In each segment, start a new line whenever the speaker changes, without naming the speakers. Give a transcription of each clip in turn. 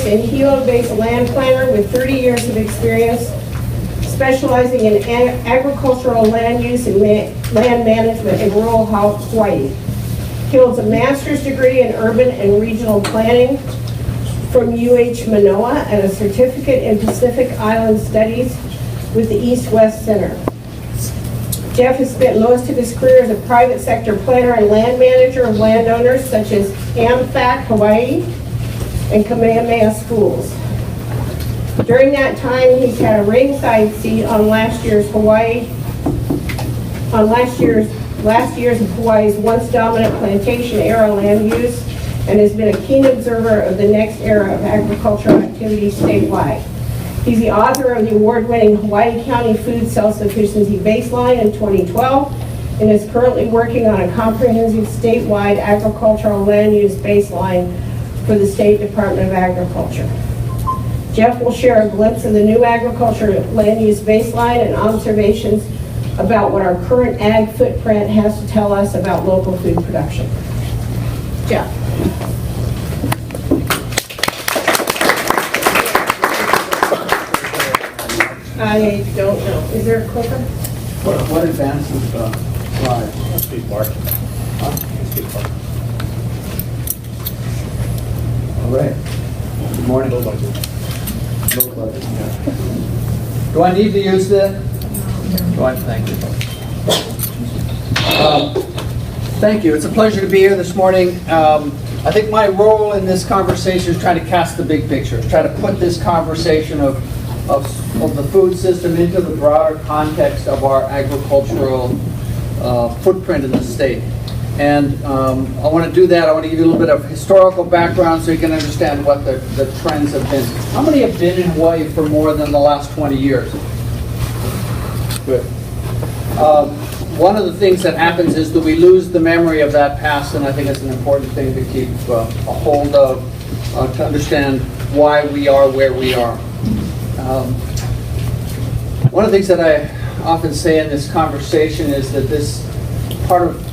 and Hilo-based land planner with 30 years of experience specializing in agricultural land use and land management in rural Hawaii. He holds a master's degree in urban and regional planning from Manoa and a certificate in Pacific Island Studies with the East-West Center. Jeff has spent most of his career as a private sector planner and land manager of landowners such as AmFac Hawaii and Kamehameha Schools. During that time, he's had a ringside seat on last year's of Hawaii's once dominant plantation era land use, and has been a keen observer of the next era of agricultural activity statewide. He's the author of the award-winning Hawaii County Food Self-Sufficiency Baseline in 2012, and is currently working on a comprehensive statewide agricultural land use baseline for the State Department of Agriculture. Jeff will share a glimpse of the new agriculture land use baseline and observations about what our current ag footprint has to tell us about local food production. Jeff. I don't know. Is there a clicker?
What advances slide?
Speak Mark. Speak Mark.
All right. Good morning.
Low budget.
Low budget. Do I need to use that? Do I? Thank you. Thank you. It's a pleasure to be here this morning. I think my role in this conversation is trying to cast the big picture, try to put this conversation of the food system into the broader context of our agricultural footprint in the state. And I want to do that. I want to give you a little bit of historical background so you can understand what the trends have been. How many have been in Hawaii for more than the last 20 years? Good. One of the things that happens is that we lose the memory of that past, and I think it's an important thing to keep a hold of to understand why we are where we are. One of the things that I often say in this conversation is that this part of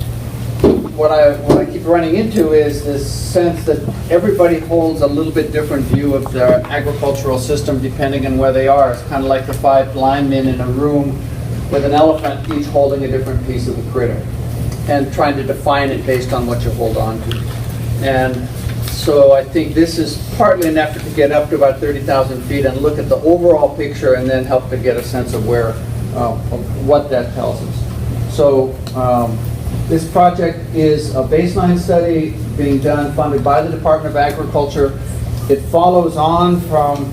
what I keep running into is this sense that everybody holds a little bit different view of their agricultural system depending on where they are. It's kind of like the 5 blind men in a room with an elephant, each holding a different piece of the critter and trying to define it based on what you hold on to. And so I think this is partly an effort to get up to about 30,000 feet and look at the overall picture and then help to get a sense of where, of what that tells us. So this project is a baseline study being done, funded by the Department of Agriculture. It follows on from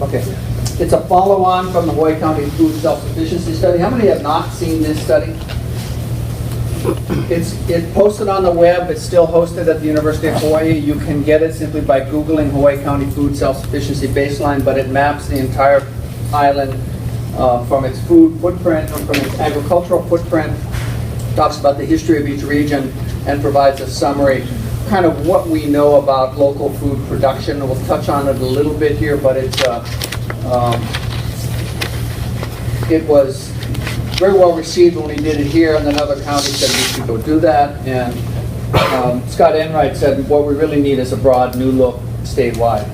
okay. It's a follow-on from the Hawaii County Food Self-Sufficiency Study. How many have not seen this study? It's posted on the web. It's still hosted at the University of Hawaii. You can get it simply by Googling Hawaii County Food Self-Sufficiency Baseline, but it maps the entire island from its food footprint, from its agricultural footprint, talks about the history of each region, and provides a summary, kind of what we know about local food production. We'll touch on it a little bit here, but it was very well received when we did it here, and then other counties said we should go do that. And Scott Enright said what we really need is a broad new look statewide.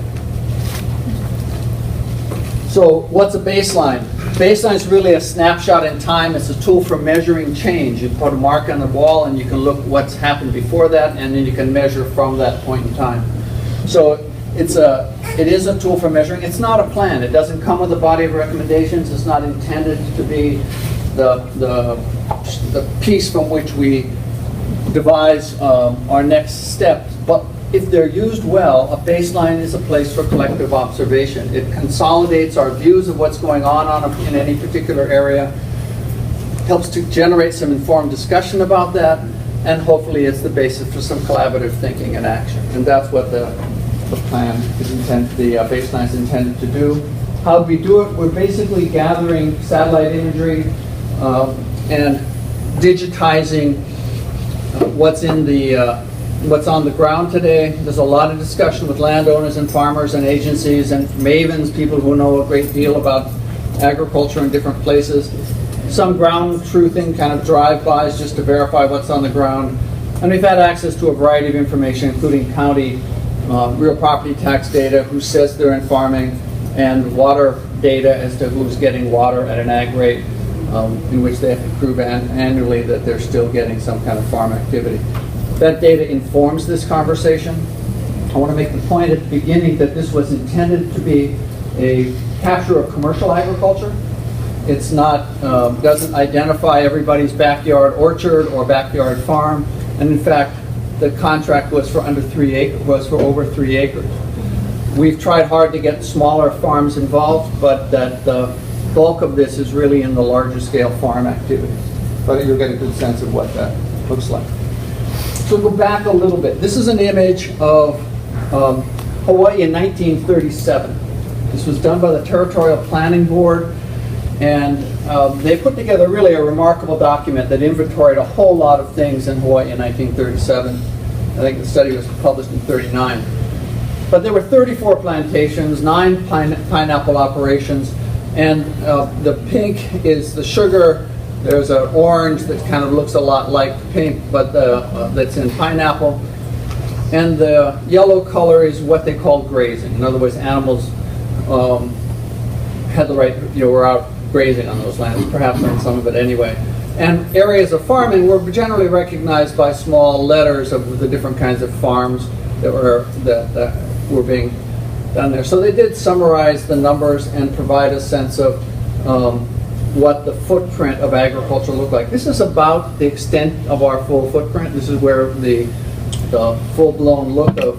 So what's a baseline? Baseline is really a snapshot in time. It's a tool for measuring change. You put a mark on the wall and you can look what's happened before that, and then you can measure from that point in time. So it is a tool for measuring. It's not a plan. It doesn't come with a body of recommendations. It's not intended to be the piece from which we devise our next steps. But if they're used well, a baseline is a place for collective observation. It consolidates our views of what's going on in any particular area, helps to generate some informed discussion about that, and hopefully it's the basis for some collaborative thinking and action. And that's what the plan is intended, the baseline is intended to do. How do we do it? We're basically gathering satellite imagery and digitizing what's on the ground today. There's a lot of discussion with landowners and farmers and agencies and mavens, people who know a great deal about agriculture in different places. some ground truthing, kind of drive-bys just to verify what's on the ground. And we've had access to a variety of information, including county real property tax data, who says they're in farming, and water data as to who's getting water at an ag rate in which they have to prove annually that they're still getting some kind of farm activity. That data informs this conversation. I want to make the point at the beginning that this was intended to be a capture of commercial agriculture. It's not, doesn't identify everybody's backyard orchard or backyard farm. And in fact, the contract was for under 3 acres, was for over 3 acres. We've tried hard to get smaller farms involved, but that the bulk of this is really in the larger scale farm activity. But you'll get a good sense of what that looks like. So go back a little bit. This is an image of Hawaii in 1937. This was done by the Territorial Planning Board, and they put together really a remarkable document that inventoried a whole lot of things in Hawaii in 1937. I think the study was published in 39. But there were 34 plantations, 9 pineapple operations, and the pink is the sugar. There's an orange that kind of looks a lot like pink, but that's in pineapple. And the yellow color is what they call grazing. In other words, animals had the right, were out grazing on those lands, perhaps on some of it anyway. And areas of farming were generally recognized by small letters of the different kinds of farms that were being done there. So they did summarize the numbers and provide a sense of what the footprint of agriculture looked like. This is about the extent of our full footprint. This is where the full-blown look of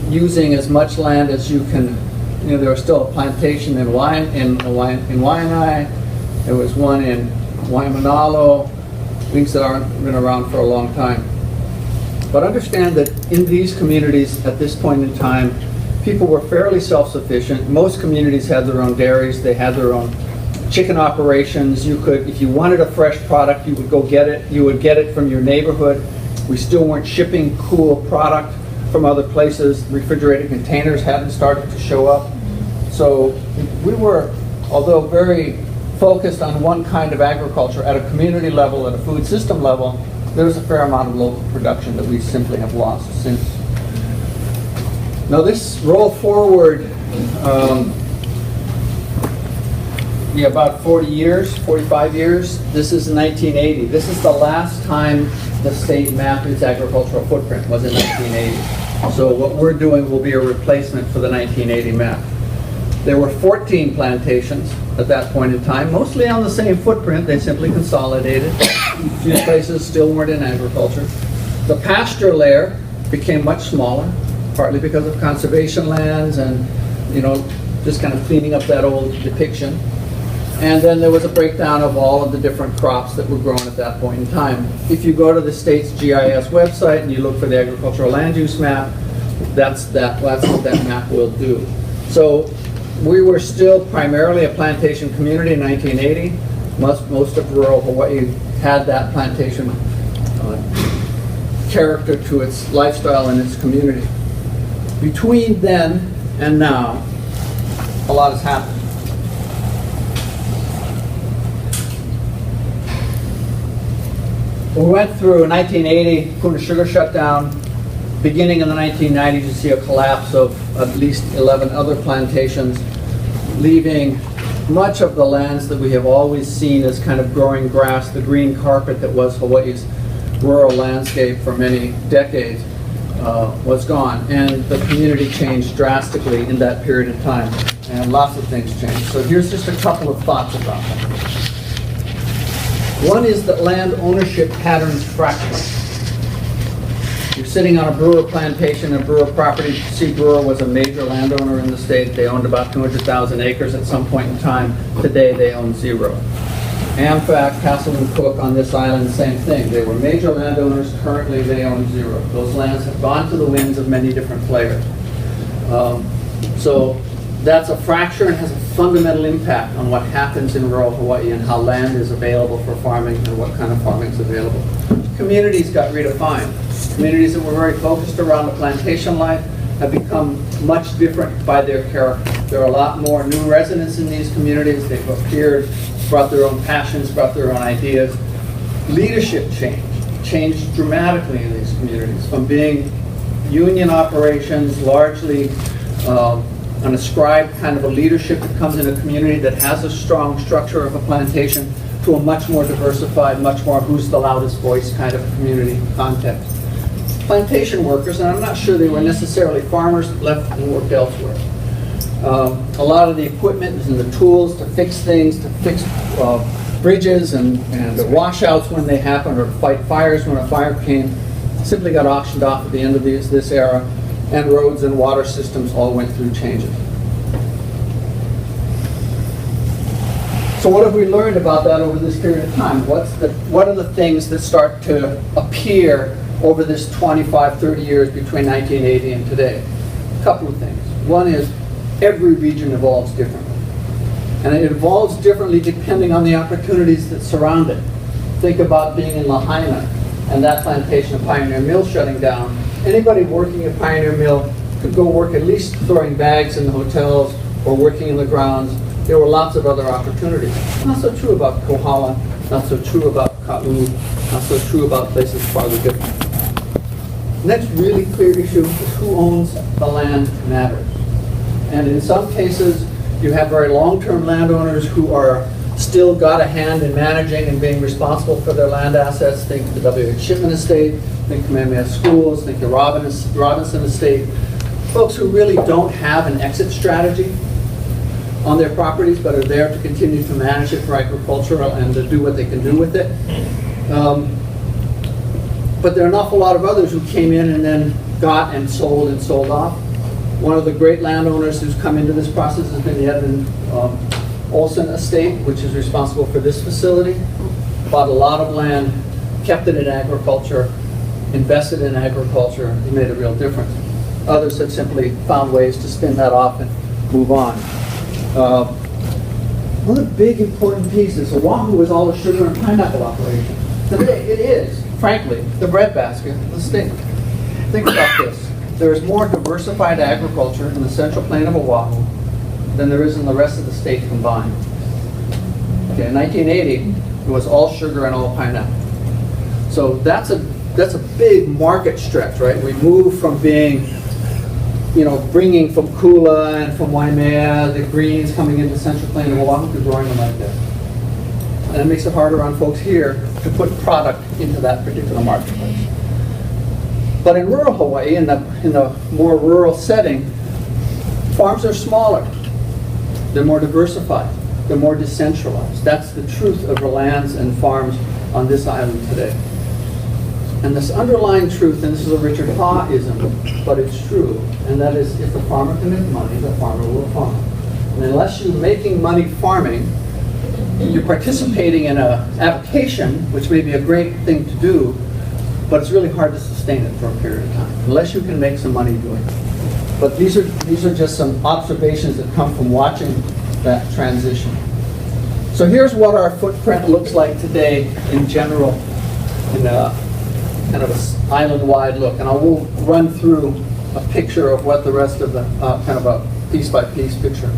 using as much land as you can. There was still a plantation in Waianae. There was one in Waimanalo, things that aren't been around for a long time. But understand that in these communities at this point in time, people were fairly self-sufficient. Most communities had their own dairies. They had their own chicken operations. You could, if you wanted a fresh product, you would go get it. You would get it from your neighborhood. We still weren't shipping cool product from other places. Refrigerated containers hadn't started to show up. So we were, although very focused on one kind of agriculture at a community level, at a food system level, there was a fair amount of local production that we simply have lost since. Now this roll forward about 40 years, 45 years. This is 1980. This is the last time the state mapped its agricultural footprint, was in 1980. So what we're doing will be a replacement for the 1980 map. There were 14 plantations at that point in time, mostly on the same footprint. They simply consolidated. A few places still weren't in agriculture. The pasture layer became much smaller, partly because of conservation lands and, just kind of cleaning up that old depiction. And then there was a breakdown of all of the different crops that were grown at that point in time. If you go to the state's GIS website and you look for the agricultural land use map, that's what that map will do. So we were still primarily a plantation community in 1980. Most of rural Hawaii had that plantation character to its lifestyle and its community. Between then and now, a lot has happened. We went through 1980, Puna Sugar shut down. Beginning in the 1990s, you see a collapse of at least 11 other plantations, leaving much of the lands that we have always seen as kind of growing grass, the green carpet that was Hawaii's rural landscape for many decades, was gone. And the community changed drastically in that period of time. And lots of things changed. So here's just a couple of thoughts about that. One is that land ownership patterns fracture. You're sitting on a brewer plantation, a brewer property. C. Brewer was a major landowner in the state. They owned about 200,000 acres at some point in time. Today they own 0. Amfac, Castle and Cook on this island, same thing. They were major landowners. Currently they own 0. Those lands have gone to the winds of many different players. So that's a fracture and has a fundamental impact on what happens in rural Hawaii and how land is available for farming and what kind of farming is available. Communities got redefined. Communities that were very focused around the plantation life have become much different by their character. There are a lot more new residents in these communities. They've appeared brought their own passions, brought their own ideas. Leadership changed dramatically in these communities, from being union operations, largely an ascribed kind of a leadership that comes in a community that has a strong structure of a plantation, to a much more diversified, much more who's the loudest voice kind of community context. Plantation workers, and I'm not sure they were necessarily farmers, left and worked elsewhere. A lot of the equipment and the tools to fix things, to fix bridges and the washouts when they happen, or fight fires when a fire came, simply got auctioned off at the end of this era, and roads and water systems all went through changes. So what have we learned about that over this period of time? What are the things that start to appear over this 25, 30 years between 1980 and today? A couple of things. One is every region evolves differently. And it evolves differently depending on the opportunities that surround it. Think about being in Lahaina and that plantation of Pioneer Mill shutting down. Anybody working at Pioneer Mill could go work at least throwing bags in the hotels or working in the grounds. There were lots of other opportunities. Not so true about Kohala, not so true about Ka'u, not so true about places farther different. Next really clear issue is who owns the land matters. And in some cases, you have very long-term landowners who are still got a hand in managing and being responsible for their land assets. Think the W.H. Shipman Estate, think Kamehameha Schools, think the Robinson Estate. Folks who really don't have an exit strategy on their properties, but are there to continue to manage it for agricultural and to do what they can do with it. But there are an awful lot of others who came in and then got and sold off. One of the great landowners who's come into this process has been the Edmund Olson Estate, which is responsible for this facility. Bought a lot of land, kept it in agriculture, invested in agriculture, and made a real difference. Others have simply found ways to spin that off and move on. One of the big important pieces, Oahu was all a sugar and pineapple operation. Today it is, frankly, the breadbasket of the state. Think about this. There is more diversified agriculture in the central plain of Oahu than there is in the rest of the state combined. Okay, in 1980, it was all sugar and all pineapple. So that's a big market stretch, right? We moved from being, bringing from Kula and from Waimea, the greens coming into the central plain of Oahu, to growing them like this. And it makes it harder on folks here to put product into that particular marketplace. But in rural Hawaii, in the more rural setting, farms are smaller. They're more diversified. They're more decentralized. That's the truth of the lands and farms on this island today. And this underlying truth, and this is a Richard Haw-ism, but it's true, and that is, if the farmer can make money, the farmer will farm. And unless you're making money farming, you're participating in an avocation, which may be a great thing to do, but it's really hard to sustain it for a period of time, unless you can make some money doing it. But these are just some observations that come from watching that transition. So here's what our footprint looks like today in general, in a kind of an island-wide look. And I will run through a picture of what the rest of the, kind of a piece-by-piece picture.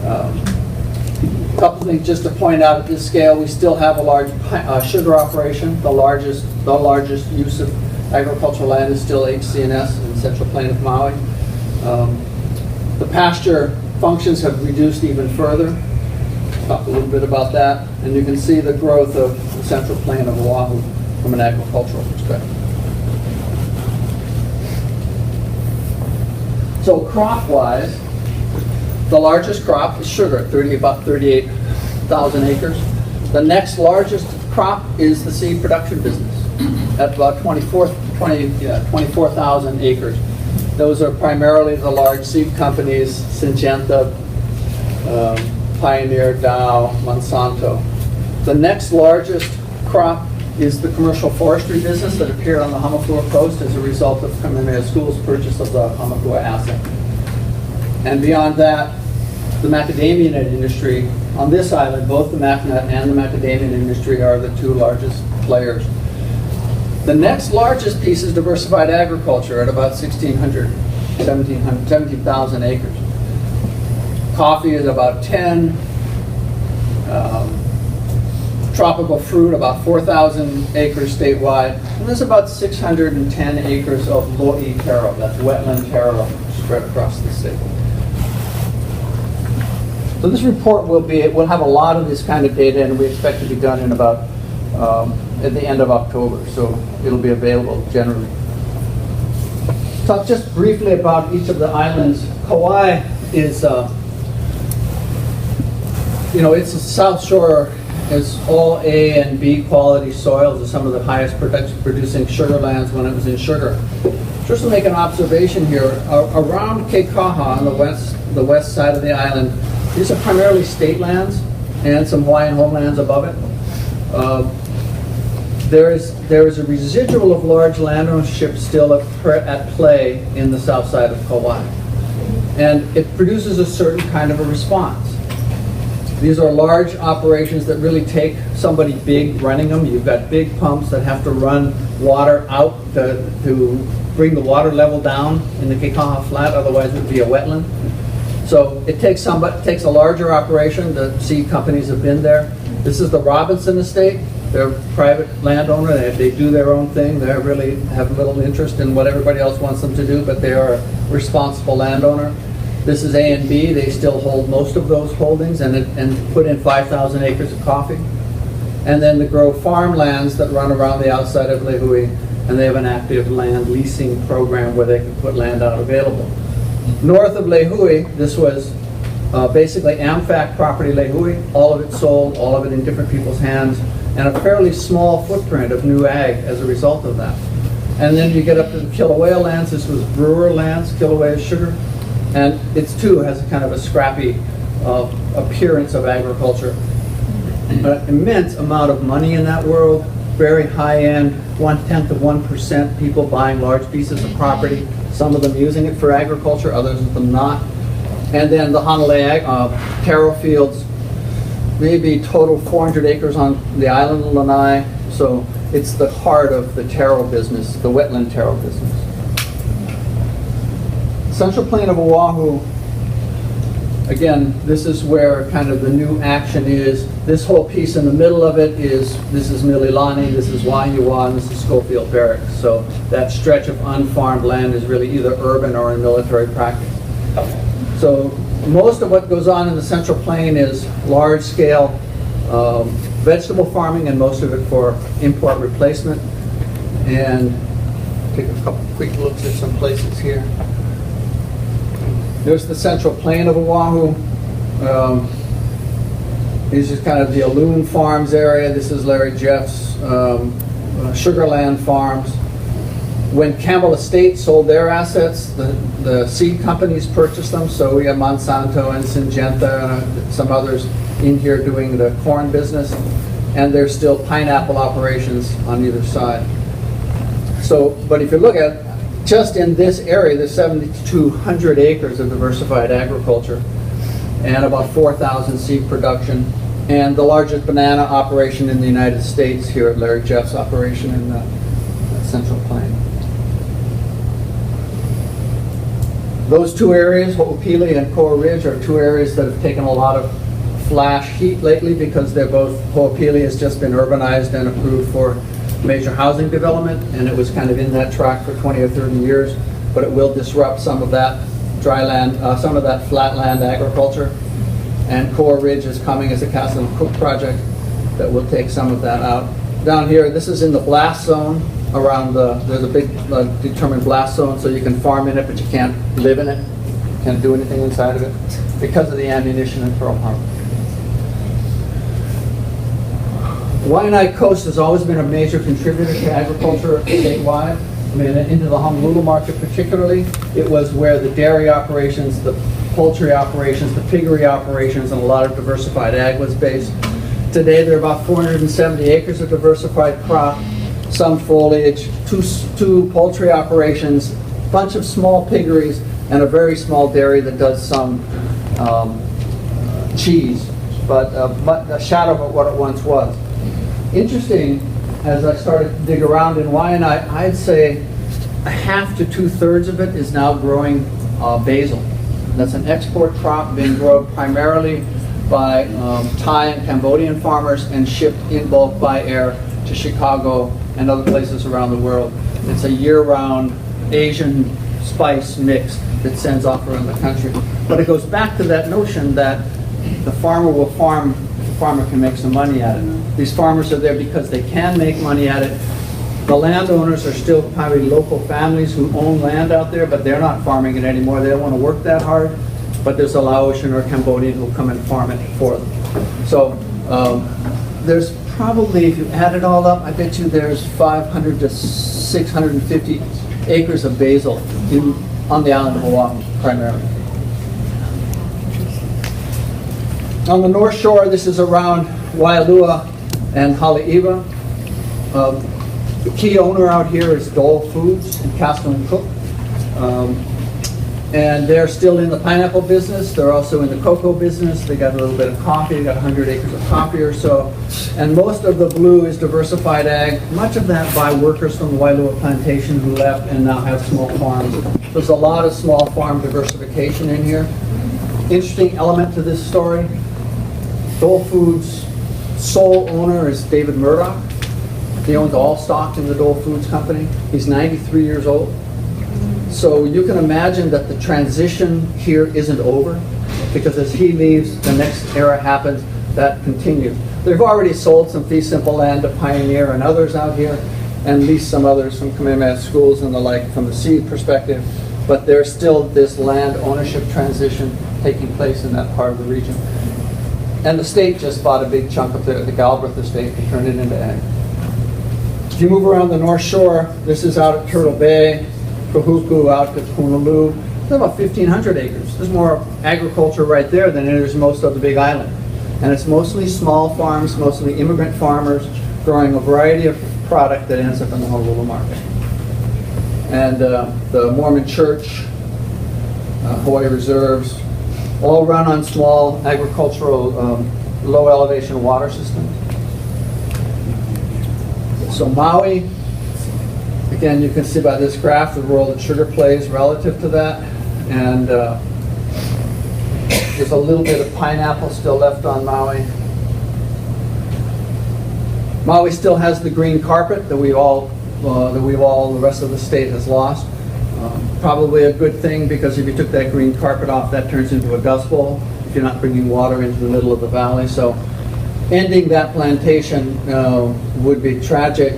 A couple things just to point out at this scale. We still have a large sugar operation. The largest use of agricultural land is still HCNS in the Central Plain of Maui. The pasture functions have reduced even further. Talk a little bit about that. And you can see the growth of the Central Plain of Oahu from an agricultural perspective. So crop-wise, the largest crop is sugar, about 38,000 acres. The next largest crop is the seed production business at about 24,000 acres. Those are primarily the large seed companies, Syngenta, Pioneer, Dow, Monsanto. The next largest crop is the commercial forestry business that appeared on the Hamakua coast as a result of Kamehameha School's purchase of the Hamakua asset. And beyond that, the macadamia nut industry on this island, both the mac nut and the macadamia industry are the two largest players. The next largest piece is diversified agriculture at about 17,000 acres. Coffee is about 10. tropical fruit, about 4,000 acres statewide, and there's about 610 acres of lo'i taro, that's wetland taro, spread across the state. So this report will have a lot of this kind of data, and we expect to be done in about at the end of October, so it'll be available generally. Talk just briefly about each of the islands. Kauai is, it's a South Shore. It's all A and B quality soils are some of the highest producing sugar lands when it was in sugar. Just to make an observation here, around Cape Kaha on the west side of the island, these are primarily state lands and some Hawaiian homelands above it. There is a residual of large land ownership still at play in the south side of Kauai. And it produces a certain kind of a response. These are large operations that really take somebody big running them. You've got big pumps that have to run water out to bring the water level down in the Kekaha Flat, otherwise it would be a wetland. So it takes a larger operation. The seed companies have been there. This is the Robinson Estate. They're a private landowner. They do their own thing. They really have little interest in what everybody else wants them to do, but they are a responsible landowner. This is A and B. They still hold most of those holdings and put in 5,000 acres of coffee. And then the grow farmlands that run around the outside of Lehui, and they have an active land leasing program where they can put land out available. North of Lehui, this was basically AmFac property Lehui, all of it sold, all of it in different people's hands, and a fairly small footprint of new ag as a result of that. And then you get up to the Kilauea lands. This was brewer lands, Kilauea sugar, and it too has a kind of a scrappy appearance of agriculture. An immense amount of money in that world, very high-end, 1/10 of 1% people buying large pieces of property, some of them using it for agriculture, others of them not. And then the Honolulu taro fields, maybe total 400 acres on the island of Lanai. So it's the heart of the taro business, the wetland taro business. Central Plain of Oahu, again, this is where kind of the new action is. This whole piece in the middle of it this is Mililani, this is Waiua, and this is Schofield Barracks. So that stretch of unfarmed land is really either urban or in military practice. So most of what goes on in the Central Plain is large-scale vegetable farming, and most of it for import replacement. And take a couple quick looks at some places here. There's the Central Plain of Oahu. This is kind of the Alun Farms area. This is Larry Jeff's Sugarland Farms. When Campbell Estate sold their assets, the seed companies purchased them. So we have Monsanto and Syngenta and some others in here doing the corn business. And there's still pineapple operations on either side. So, but if you look at just in this area, there's 7,200 acres of diversified agriculture and about 4,000 seed production, and the largest banana operation in the United States here at Larry Jeff's operation in the Central Plain. Those two areas, Ho'opili and Koa Ridge, are two areas that have taken a lot of flash heat lately because they're both, Ho'opili has just been urbanized and approved for major housing development, and it was kind of in that track for 20 or 30 years, but it will disrupt some of that dry land, some of that flat land agriculture. And Koa Ridge is coming as a Castle and Cook project that will take some of that out. Down here, this is in the blast zone around there's a big determined blast zone, so you can farm in it, but you can't live in it, can't do anything inside of it because of the ammunition in Pearl Harbor. Waianae Coast has always been a major contributor to agriculture statewide. I mean, into the Honolulu market particularly. It was where the dairy operations, the poultry operations, the piggery operations, and a lot of diversified ag was based. Today, there are about 470 acres of diversified crop, some foliage, two poultry operations, a bunch of small piggeries, and a very small dairy that does some cheese, but a shadow of what it once was. Interesting, as I started to dig around in Waianae, I'd say a half to 2/3 of it is now growing basil. That's an export crop being grown primarily by Thai and Cambodian farmers and shipped in bulk by air to Chicago and other places around the world. It's a year-round Asian spice mix that sends off around the country. But it goes back to that notion that the farmer will farm if the farmer can make some money at it. These farmers are there because they can make money at it. The landowners are still probably local families who own land out there, but they're not farming it anymore. They don't want to work that hard. But there's a Laotian or Cambodian who will come and farm it for them. So there's probably, if you add it all up, I bet you there's 500 to 650 acres of basil on the island of Oahu, primarily. On the North Shore, this is around Waialua and Haleiwa. The key owner out here is Dole Foods and Castle and Cook. And they're still in the pineapple business. They're also in the cocoa business. They got a little bit of coffee. They got 100 acres of coffee or so. And most of the blue is diversified ag, much of that by workers from the Waialua plantation who left and now have small farms. There's a lot of small farm diversification in here. Interesting element to this story. Dole Foods' sole owner is David Murdoch. He owns all stock in the Dole Foods company. He's 93 years old. So you can imagine that the transition here isn't over, because as he leaves, the next era happens, that continues. They've already sold some fee simple land to Pioneer and others out here, and leased some others from Kamehameha schools and the like from the seed perspective, but there's still this land ownership transition taking place in that part of the region. And the state just bought a big chunk of the Galbraith estate and turned it into ag. If you move around the North Shore, this is out at Turtle Bay, Kahuku out to Honolulu. There's about 1,500 acres. There's more agriculture right there than there is most of the Big Island. And it's mostly small farms, mostly immigrant farmers, growing a variety of product that ends up in the Honolulu market. And the Mormon Church, Hawaii Reserves, all run on small agricultural, low elevation water systems. So Maui, again, you can see by this graph the role that sugar plays relative to that. And there's a little bit of pineapple still left on Maui. Maui still has the green carpet that the rest of the state has lost. Probably a good thing, because if you took that green carpet off, that turns into a dust bowl if you're not bringing water into the middle of the valley. So ending that plantation would be tragic.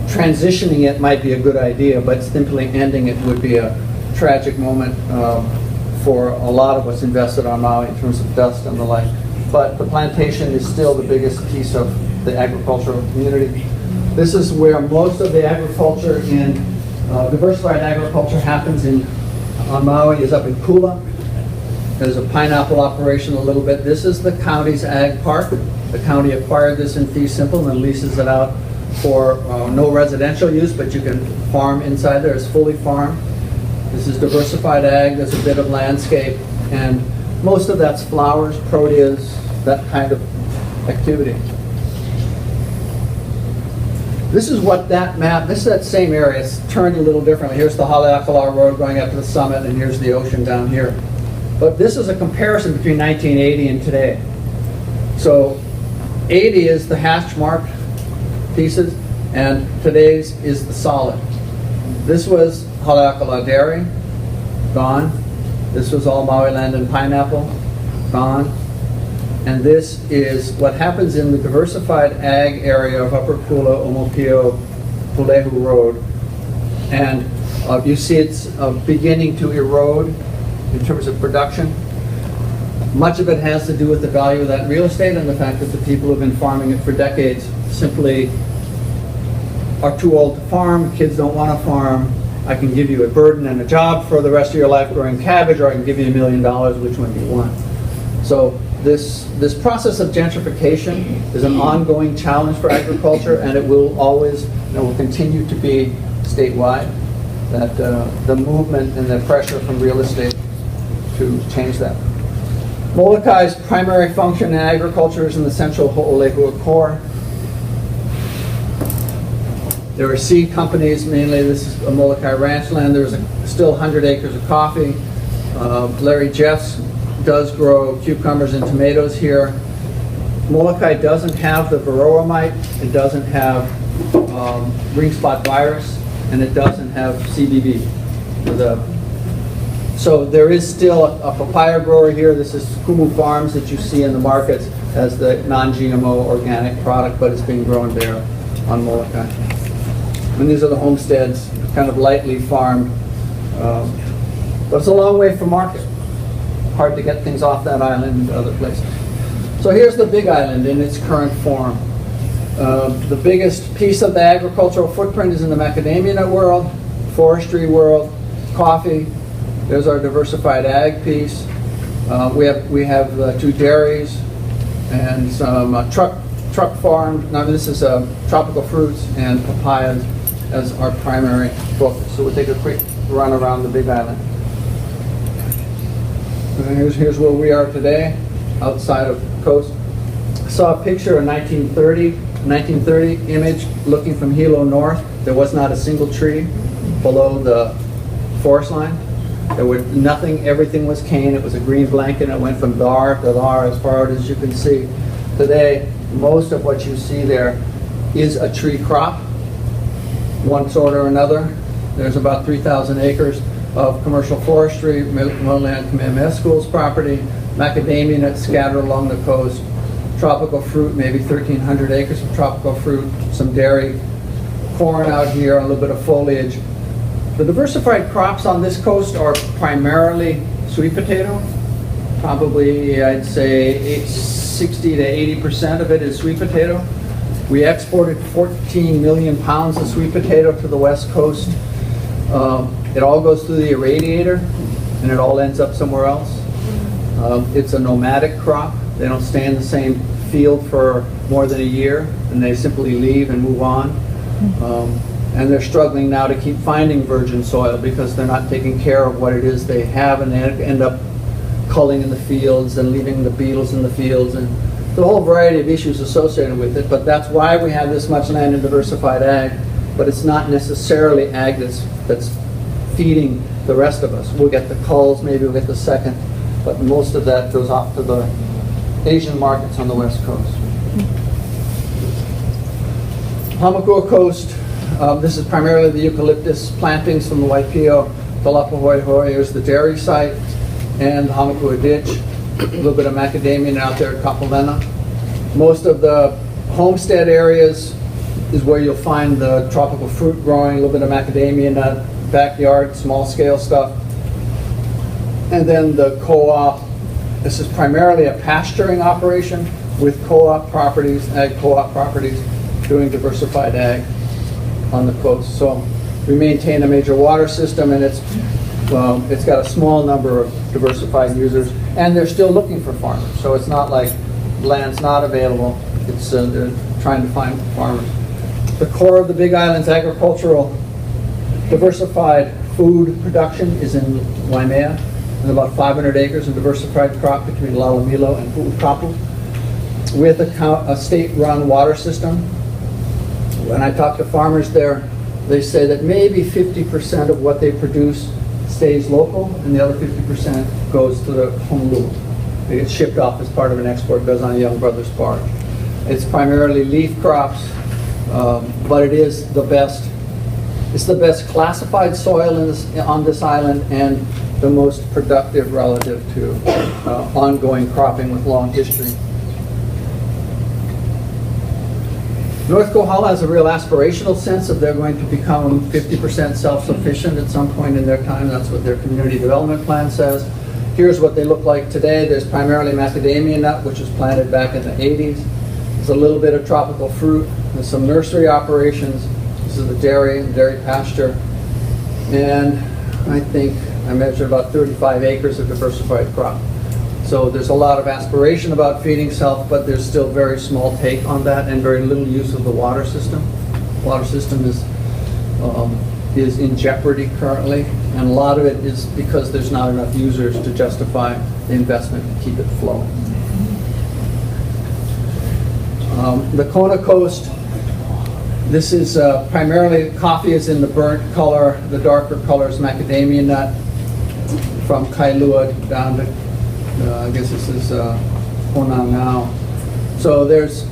Transitioning it might be a good idea, but simply ending it would be a tragic moment for a lot of what's invested on Maui in terms of dust and the like. But the plantation is still the biggest piece of the agricultural community. This is where most of the agriculture in diversified agriculture happens on Maui, is up in Kula. There's a pineapple operation a little bit. This is the county's ag park. The county acquired this in fee simple and leases it out for no residential use, but you can farm inside there. It's fully farmed. This is diversified ag. There's a bit of landscape, and most of that's flowers, proteas, that kind of activity. This is what that map, this is that same area. It's turned a little differently. Here's the Haleakala Road going up to the summit, and here's the ocean down here. But this is a comparison between 1980 and today. So 80 is the hatch marked pieces, and today's is the solid. This was Haleakala Dairy, gone. This was all Maui land and pineapple, gone. And this is what happens in the diversified ag area of Upper Kula, Omopio, Pulehu Road. And you see it's beginning to erode in terms of production. Much of it has to do with the value of that real estate and the fact that the people who have been farming it for decades simply are too old to farm, kids don't want to farm. I can give you a burden and a job for the rest of your life growing cabbage, or I can give you $1 million, which one do you want? So this process of gentrification is an ongoing challenge for agriculture, and it will always, and it will continue to be statewide, that the movement and the pressure from real estate to change that. Molokai primary function in agriculture is in the central Ho'olehua core. There are seed companies, mainly this is a Molokai ranch land. There's still 100 acres of coffee. Larry Jeff's does grow cucumbers and tomatoes here. Molokai doesn't have the varroa mite, it doesn't have ring spot virus, and it doesn't have CBD. So there is still a papaya grower here. This is Kumu Farms that you see in the markets as the non-GMO organic product, but it's being grown there on Molokai. And these are the homesteads, kind of lightly farmed. But it's a long way from market. Hard to get things off that island into other places. So here's the Big Island in its current form. The biggest piece of the agricultural footprint is in the macadamia nut world, forestry world, coffee. There's our diversified ag piece. We have 2 dairies and some truck farm. Now this is tropical fruits and papayas as our primary focus. So we'll take a quick run around the Big Island. And here's where we are today, outside of the coast. I saw a picture in 1930 image looking from Hilo north. There was not a single tree below the forest line. There was nothing, everything was cane. It was a green blanket, and it went from dar to dar as far as you can see. Today, most of what you see there is a tree crop, one sort or another. There's about 3,000 acres of commercial forestry, Moreland Kamehameha School's property, macadamia nuts scattered along the coast, tropical fruit, maybe 1,300 acres of tropical fruit, some dairy, corn out here, a little bit of foliage. The diversified crops on this coast are primarily sweet potato. Probably, I'd say 60 to 80% of it is sweet potato. We exported 14 million pounds of sweet potato to the West Coast. It all goes through the irradiator, and it all ends up somewhere else. It's a nomadic crop. They don't stay in the same field for more than a year, and they simply leave and move on. And they're struggling now to keep finding virgin soil because they're not taking care of what it is they have, and they end up culling in the fields and leaving the beetles in the fields, and the whole variety of issues associated with it. But that's why we have this much land in diversified ag, but it's not necessarily ag that's feeding the rest of us. We'll get the culls, maybe we'll get the second, but most of that goes off to the Asian markets on the West Coast. Hamakua Coast, this is primarily the eucalyptus plantings from the Waipio, Talapahoehoe. Here's the dairy site and the Hamakua Ditch. A little bit of macadamia out there at Kapolena. Most of the homestead areas is where you'll find the tropical fruit growing, a little bit of macadamia in that backyard, small scale stuff. And then the co-op, this is primarily a pasturing operation with co-op properties, ag co-op properties, doing diversified ag on the coast. So we maintain a major water system, and it's got a small number of diversified users, and they're still looking for farmers. So it's not like land's not available. It's they're trying to find farmers. The core of the Big Island's agricultural diversified food production is in Waimea. There's about 500 acres of diversified crop between Lalamilo and Pu'ukapu, with a state-run water system. When I talk to farmers there, they say that maybe 50% of what they produce stays local, and the other 50% goes to the Honolulu. It gets shipped off as part of an export, goes on a Young Brothers barge. It's primarily leaf crops, but it is the best. It's the best classified soil on this island, and the most productive relative to ongoing cropping with long history. North Kohala has a real aspirational sense of they're going to become 50% self-sufficient at some point in their time. That's what their community development plan says. Here's what they look like today. There's primarily macadamia nut, which was planted back in the 80s. There's a little bit of tropical fruit. There's some nursery operations. This is the dairy pasture. And I think I measured about 35 acres of diversified crop. So there's a lot of aspiration about feeding self, but there's still very small take on that and very little use of the water system. The water system is in jeopardy currently, and a lot of it is because there's not enough users to justify the investment to keep it flowing. The Kona Coast, this is primarily, coffee is in the burnt color, the darker color is macadamia nut from Kailua down to I guess this is Honam now. So there's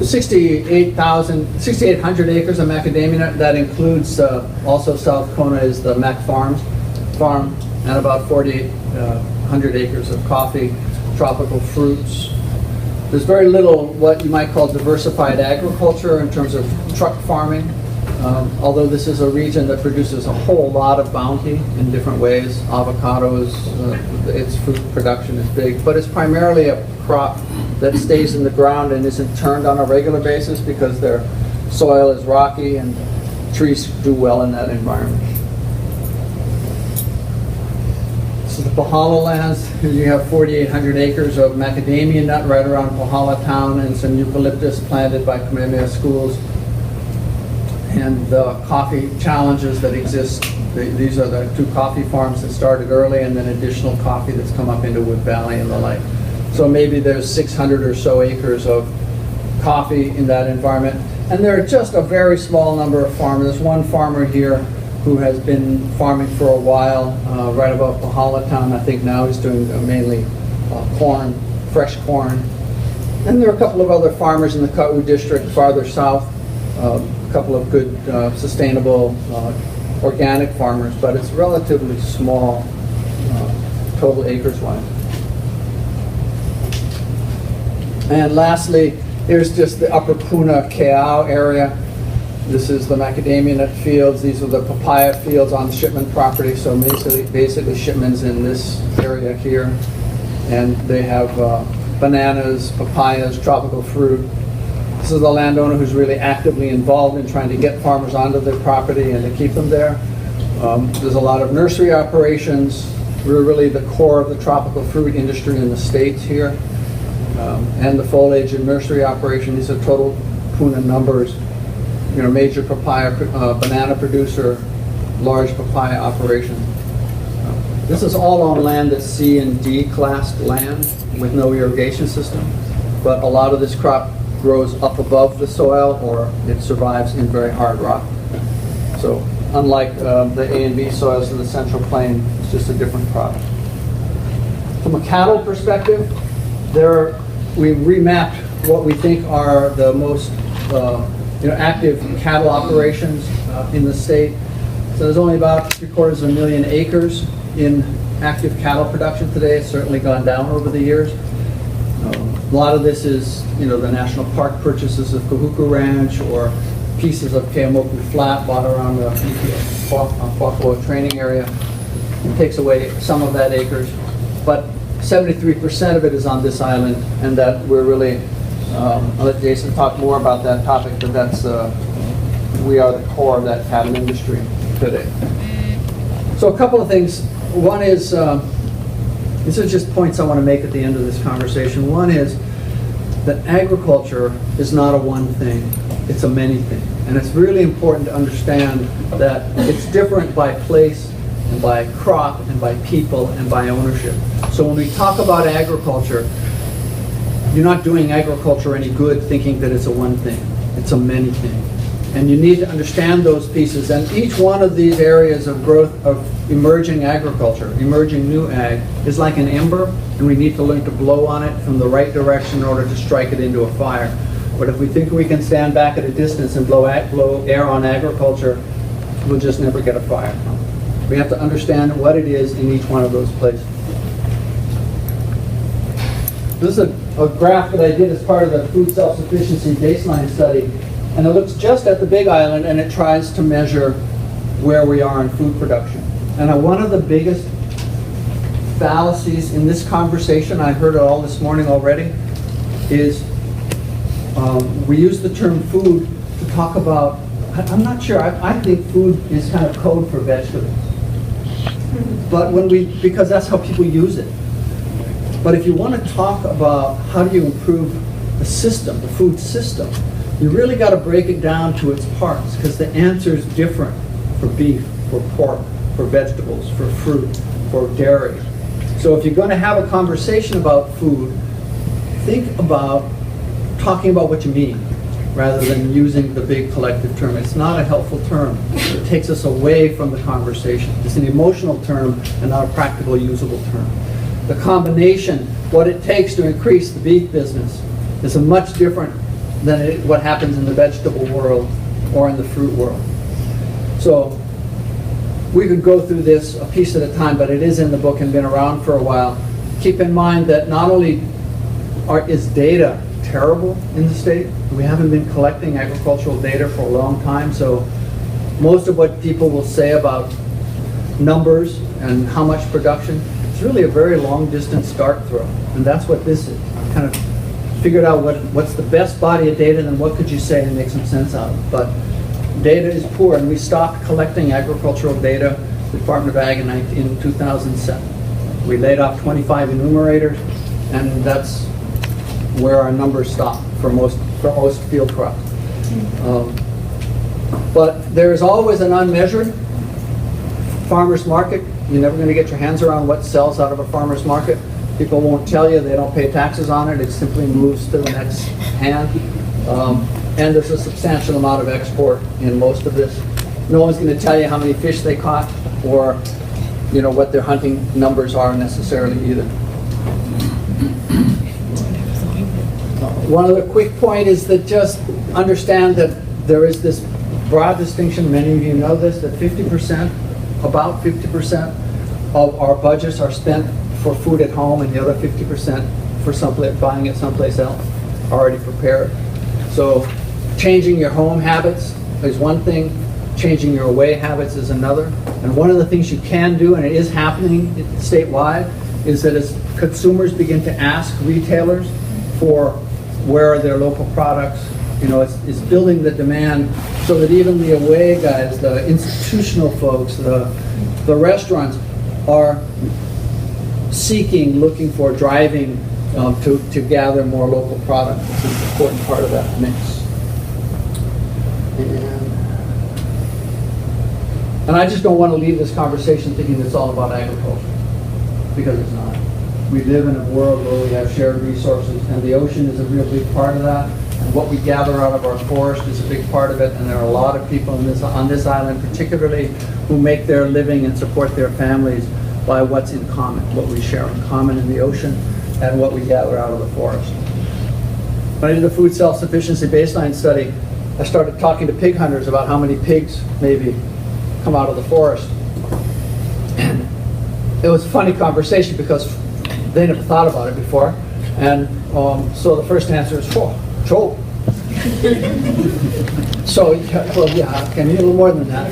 6,800 acres of macadamia nut. That includes also South Kona is the Mac farm, and about 4,800 acres of coffee, tropical fruits. There's very little what you might call diversified agriculture in terms of truck farming, although this is a region that produces a whole lot of bounty in different ways. Avocados, its fruit production is big, but it's primarily a crop that stays in the ground and isn't turned on a regular basis because their soil is rocky and trees do well in that environment. This is the Pahala lands. Here you have 4,800 acres of macadamia nut right around Pahala town and some eucalyptus planted by Kamehameha schools. And the coffee challenges that exist. These are the 2 coffee farms that started early and then additional coffee that's come up into Wood Valley and the like. So maybe there's 600 or so acres of coffee in that environment. And there are just a very small number of farmers. There's one farmer here who has been farming for a while, right above Pahala town. I think now he's doing mainly corn, fresh corn. And there are a couple of other farmers in the Ka'u district farther south, a couple of good sustainable organic farmers, but it's relatively small total acres wise. And lastly, here's just the upper Puna Keao area. This is the macadamia nut fields. These are the papaya fields on shipment property. So basically shipments in this area here. And they have bananas, papayas, tropical fruit. This is the landowner who's really actively involved in trying to get farmers onto their property and to keep them there. There's a lot of nursery operations. We're really the core of the tropical fruit industry in the States here. And the foliage and nursery operation. These are total Puna numbers. You know, major papaya, banana producer, large papaya operation. This is all on land that's C and D classed land with no irrigation system. But a lot of this crop grows up above the soil or it survives in very hard rock. So unlike the A and B soils of the Central Plain, it's just a different crop. From a cattle perspective, we remapped what we think are the most active cattle operations in the state. So there's only about 750,000 acres in active cattle production today. It's certainly gone down over the years. A lot of this is, the national park purchases of Kahuku Ranch or pieces of Keamoku Flat bought around the Puakua training area. It takes away some of that acres, but 73% of it is on this island, and that we're really, I'll let Jason talk more about that topic, but we are the core of that cattle industry today. So a couple of things. One is, these are just points I want to make at the end of this conversation. One is that agriculture is not a one thing, it's a many thing. And it's really important to understand that it's different by place and by crop and by people and by ownership. So when we talk about agriculture, you're not doing agriculture any good thinking that it's a one thing. It's a many thing. And you need to understand those pieces. And each one of these areas of growth of emerging agriculture, emerging new ag, is like an ember, and we need to learn to blow on it from the right direction in order to strike it into a fire. But if we think we can stand back at a distance and blow air on agriculture, we'll just never get a fire. We have to understand what it is in each one of those places. This is a graph that I did as part of the food self-sufficiency baseline study. And it looks just at the Big Island, and it tries to measure where we are in food production. And one of the biggest fallacies in this conversation, I heard it all this morning already, is we use the term food to talk about, I'm not sure, I think food is kind of code for vegetables. But because that's how people use it. But if you want to talk about how do you improve the system, the food system, you really got to break it down to its parts, because the answer is different for beef, for pork, for vegetables, for fruit, for dairy. So if you're going to have a conversation about food, think about talking about what you mean, rather than using the big collective term. It's not a helpful term. It takes us away from the conversation. It's an emotional term and not a practical, usable term. the combination, what it takes to increase the beef business is much different than what happens in the vegetable world or in the fruit world. So we could go through this a piece at a time, but it is in the book and been around for a while. Keep in mind that not only is data terrible in the state, we haven't been collecting agricultural data for a long time, so most of what people will say about numbers and how much production, it's really a very long distance dart throw, and that's what this is. Kind of figured out what's the best body of data, and then what could you say and make some sense out of it. But data is poor, and we stopped collecting agricultural data, the Department of Ag in 2007. We laid off 25 enumerators, and that's where our numbers stop for most field crops. But there is always an unmeasured farmer's market. You're never going to get your hands around what sells out of a farmer's market. People won't tell you, they don't pay taxes on it, it simply moves to the next hand. And there's a substantial amount of export in most of this. No one's going to tell you how many fish they caught or what their hunting numbers are necessarily either. One other quick point is that just understand that there is this broad distinction, many of you know this, that about 50% of our budgets are spent for food at home, and the other 50% for buying it someplace else, already prepared. So changing your home habits is one thing, changing your away habits is another. And one of the things you can do, and it is happening statewide, is that as consumers begin to ask retailers for where are their local products, it's building the demand so that even the away guys, the institutional folks, the restaurants are looking for, driving to gather more local product. It's an important part of that mix. And I just don't want to leave this conversation thinking it's all about agriculture, because it's not. We live in a world where we have shared resources, and the ocean is a real big part of that. And what we gather out of our forest is a big part of it, and there are a lot of people on this island particularly who make their living and support their families by what's in common, what we share in common in the ocean and what we gather out of the forest. When I did the food self-sufficiency baseline study, I started talking to pig hunters about how many pigs maybe come out of the forest. And it was a funny conversation because they never thought about it before. And so the first answer is, choke. So, well, yeah, can you a little more than that?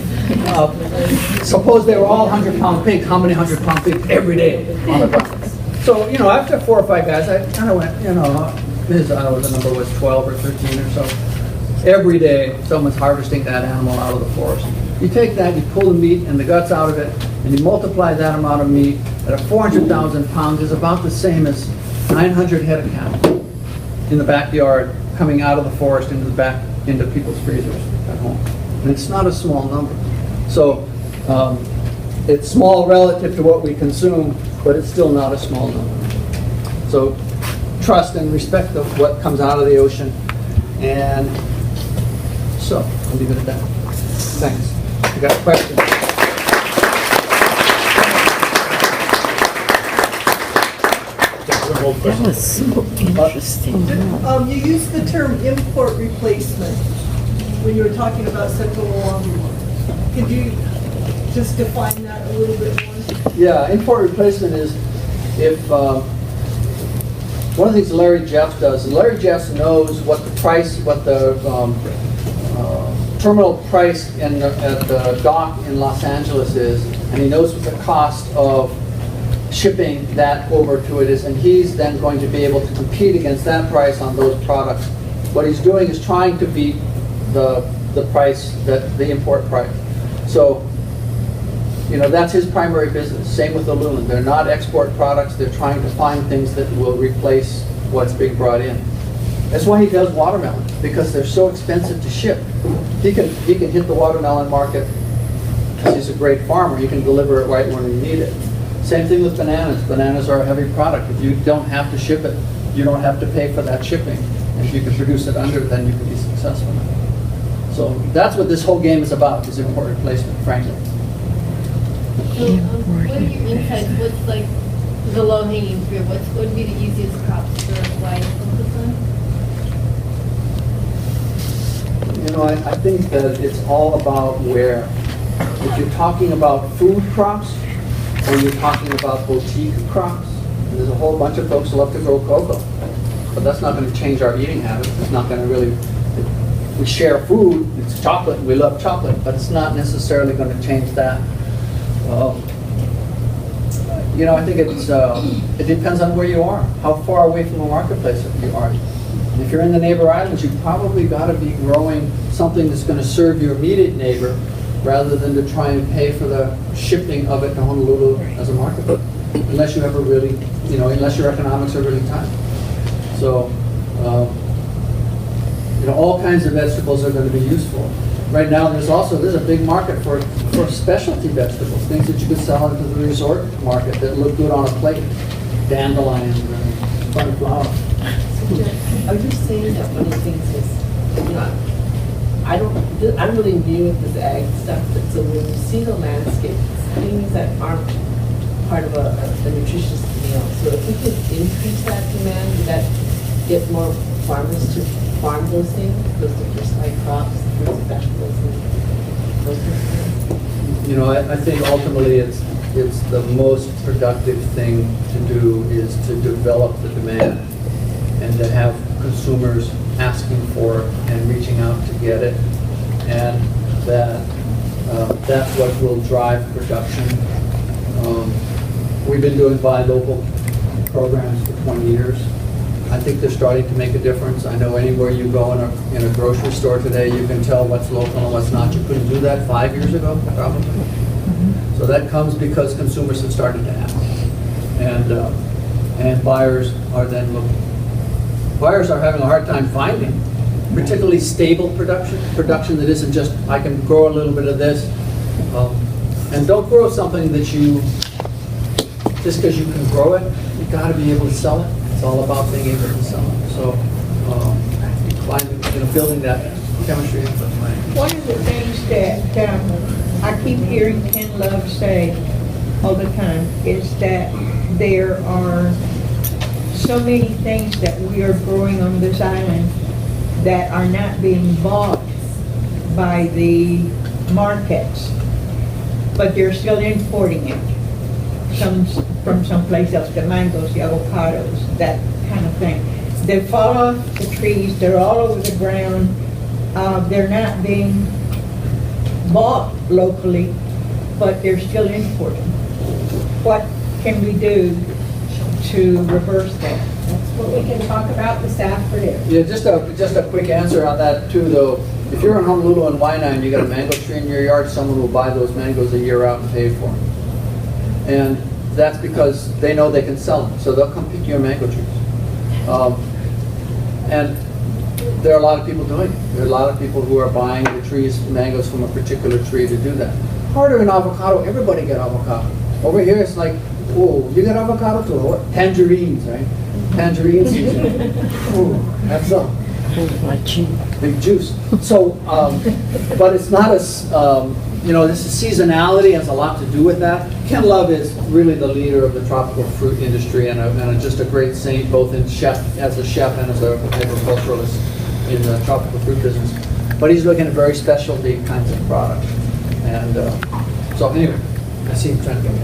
Suppose they were all 100-pound pigs. How many 100-pound pigs every day on the ground? So, after 4 or 5 guys, I kind of went, I don't know, the number was 12 or 13 or so. Every day, someone's harvesting that animal out of the forest. You take that, you pull the meat and the guts out of it, and you multiply that amount of meat at 400,000 pounds is about the same as 900 head of cattle in the backyard coming out of the forest into people's freezers at home. And it's not a small number. So it's small relative to what we consume, but it's still not a small number. So trust and respect of what comes out of the ocean. And so I'll leave it at that. Thanks. You got questions?
That was so interesting.
You used the term import replacement when you were talking about Central Oahu. Could you just define that a little bit more?
Yeah, import replacement is if one of the things Larry Jeff does. Larry Jeff knows what the price, what the terminal price at the dock in Los Angeles is, and he knows what the cost of shipping that over to it is, and he's then going to be able to compete against that price on those products. What he's doing is trying to beat the price, the import price. So, that's his primary business. Same with aluminum. They're not export products. They're trying to find things that will replace what's being brought in. That's why he does watermelon, because they're so expensive to ship. He can hit the watermelon market because he's a great farmer. He can deliver it right when we need it. Same thing with bananas. Bananas are a heavy product. If you don't have to ship it, you don't have to pay for that shipping. If you can produce it under, then you can be successful. So that's what this whole game is about, is import replacement, frankly.
So, what are your insights? What's The low hanging fruit, what would be the easiest crops for Hawaii to focus on?
You know, I think that it's all about where. If you're talking about food crops, or you're talking about boutique crops, there's a whole bunch of folks who love to grow cocoa. But that's not going to change our eating habits. It's not going to really, we share food, it's chocolate, we love chocolate, but it's not necessarily going to change that. You know, I think it depends on where you are, how far away from the marketplace you are. If you're in the neighbor islands, you've probably got to be growing something that's going to serve your immediate neighbor rather than to try and pay for the shipping of it to Honolulu as a market. Unless you have a really, you know, unless your economics are really tight. So, you know, all kinds of vegetables are going to be useful. Right now, there's a big market for specialty vegetables, things that you could sell into the resort market that look good on a plate. Dandelions and sunflower.
I was just saying that one of the things is, you know, I'm really new with this ag stuff, but so when you see the landscape, things that aren't part of a nutritious meal. So if we could increase that demand, would that get more farmers to farm those things, those diversified crops, fruits and vegetables, and those kinds of things?
You know, I think ultimately it's the most productive thing to do is to develop the demand and to have consumers asking for it and reaching out to get it, and that's what will drive production. We've been doing buy local programs for 20 years. I think they're starting to make a difference. I know anywhere you go in a grocery store today, you can tell what's local and what's not. You couldn't do that 5 years ago, probably. So that comes because consumers have started to ask, and buyers are then looking. Buyers are having a hard time finding, particularly stable production that isn't just, I can grow a little bit of this. And don't grow something that just because you can grow it, you've got to be able to sell it. It's all about being able to sell it. So, building that chemistry.
One of the things that I keep hearing Ken Love say all the time is that there are so many things that we are growing on this island that are not being bought by the markets, but they're still importing it from someplace else, the mangoes, the avocados, that kind of thing. They fall off the trees, they're all over the ground, they're not being bought locally, but they're still importing. What can we do to reverse that?
That's what we can talk about this afternoon.
Yeah, just a quick answer on that too, though. If you're in Honolulu and Waianae and you got a mango tree in your yard, someone will buy those mangoes a year out and pay for them. And that's because they know they can sell them, so they'll come pick your mango trees. And there are a lot of people doing it. There are a lot of people who are buying the trees, mangoes from a particular tree to do that. Harder in avocado, everybody get avocado. Over here it's like, oh, you get avocado too? What? Tangerines, right? Tangerine season. Oh, that's a big juice. So, but it's not as, this is seasonality has a lot to do with that. Ken Love is really the leader of the tropical fruit industry and just a great saint, both as a chef and as an agriculturalist in the tropical fruit business. But he's looking at very specialty kinds of products. And so anyway, I see him trying to get me.